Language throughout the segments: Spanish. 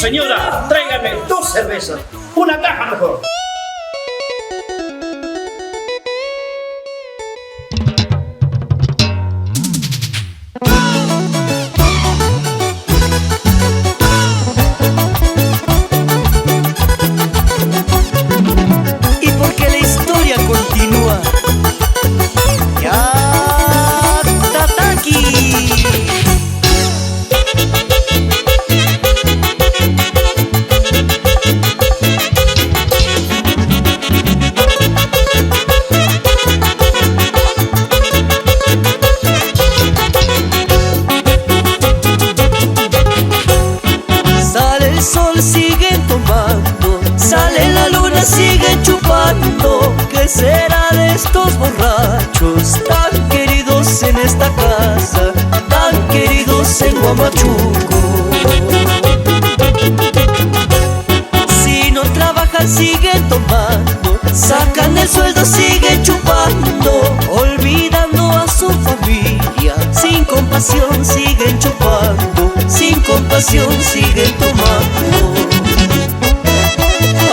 Señora, tráigame 2 cervezas. Una caja mejor. Y porque la historia continúa. Ya Tataki. Sale el sol, siguen tomando. Sale la luna, siguen chupando. ¿Qué será de estos borrachos tan queridos en esta casa, tan queridos en Huamachuco? Si no trabajan, siguen tomando. Sacan el sueldo, siguen chupando. Olvidando a su familia. Sin compasión, siguen chupando. Sin compasión, siguen tomando.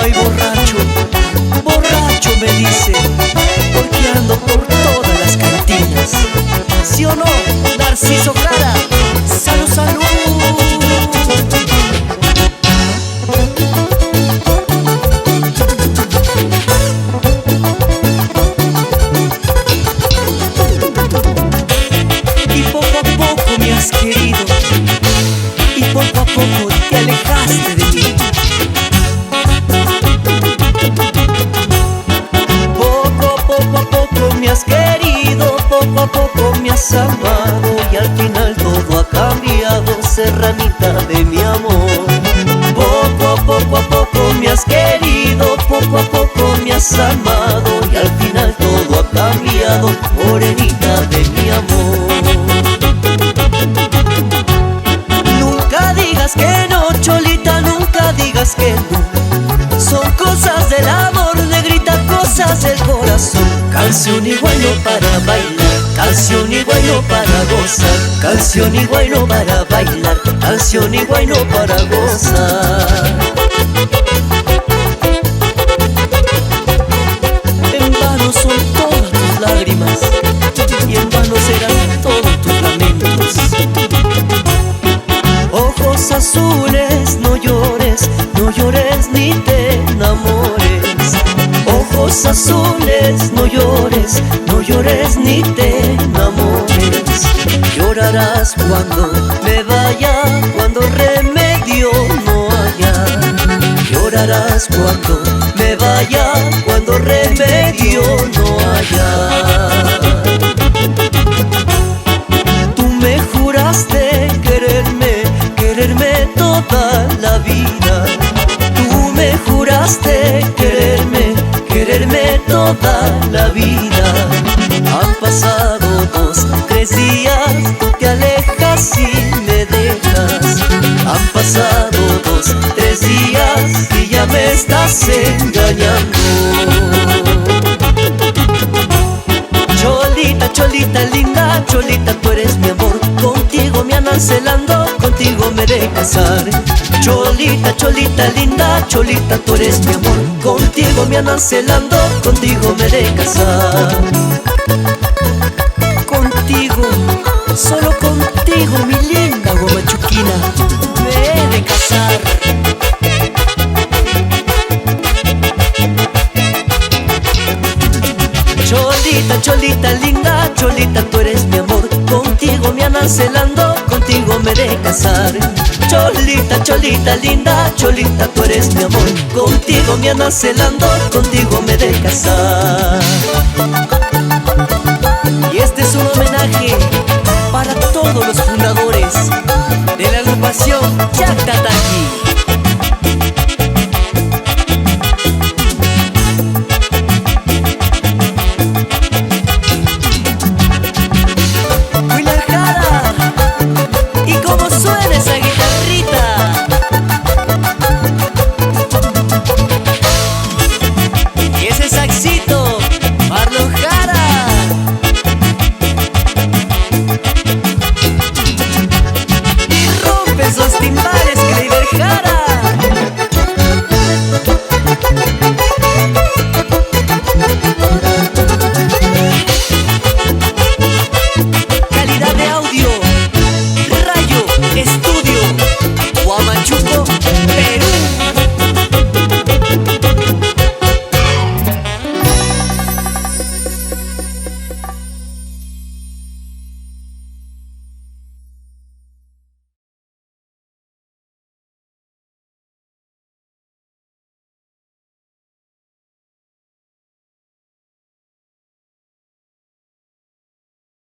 Ay, borracho, borracho me dice, porque ando por todas las cantinas. ¿Sí o no, Narciso Clara? ¡Salud, salud! Y poco a poco me has querido, y poco a poco te alejaste de mí. Poco a poco me has querido, poco a poco me has amado, y al final todo ha cambiado, serranita de mi amor. Poco a poco me has querido, poco a poco me has amado, y al final todo ha cambiado, morenita de mi amor. Nunca digas que no, Cholita, nunca digas que no. Son cosas del amor, negrita, cosas del corazón. Canción y bueno para bailar, canción y bueno para gozar, canción y bueno para bailar, canción y bueno para gozar. En vano son todas tus lágrimas, y en vano serán todos tus lamentos. Ojos azules, no llores, no llores ni te enamores. Ojos azules, no llores, no llores ni te enamores. Llorarás cuando me vaya, cuando remedio no haya. Llorarás cuando me vaya, cuando remedio no haya. Tú me juraste quererme, quererme toda la vida. Tú me juraste quererme, quererme toda la vida. Han pasado 2, 3 días, tú te alejas y me dejas. Han pasado 2, 3 días y ya me estás engañando. Cholita, Cholita linda, Cholita, tú eres mi amor. Contigo me andan celando, contigo me de casar. Cholita, Cholita linda, Cholita, tú eres mi amor. Contigo me andan celando, contigo me de casar. Contigo, solo contigo, mi linda huamachuquina, me he de casar. Cholita, Cholita linda, Cholita, tú eres mi amor. Contigo me andan celando, contigo me de casar. Cholita, Cholita linda, Cholita, tú eres mi amor. Contigo me andan celando, contigo me de casar. Y este es un homenaje para todos los fundadores de la agrupación Yac Tataki.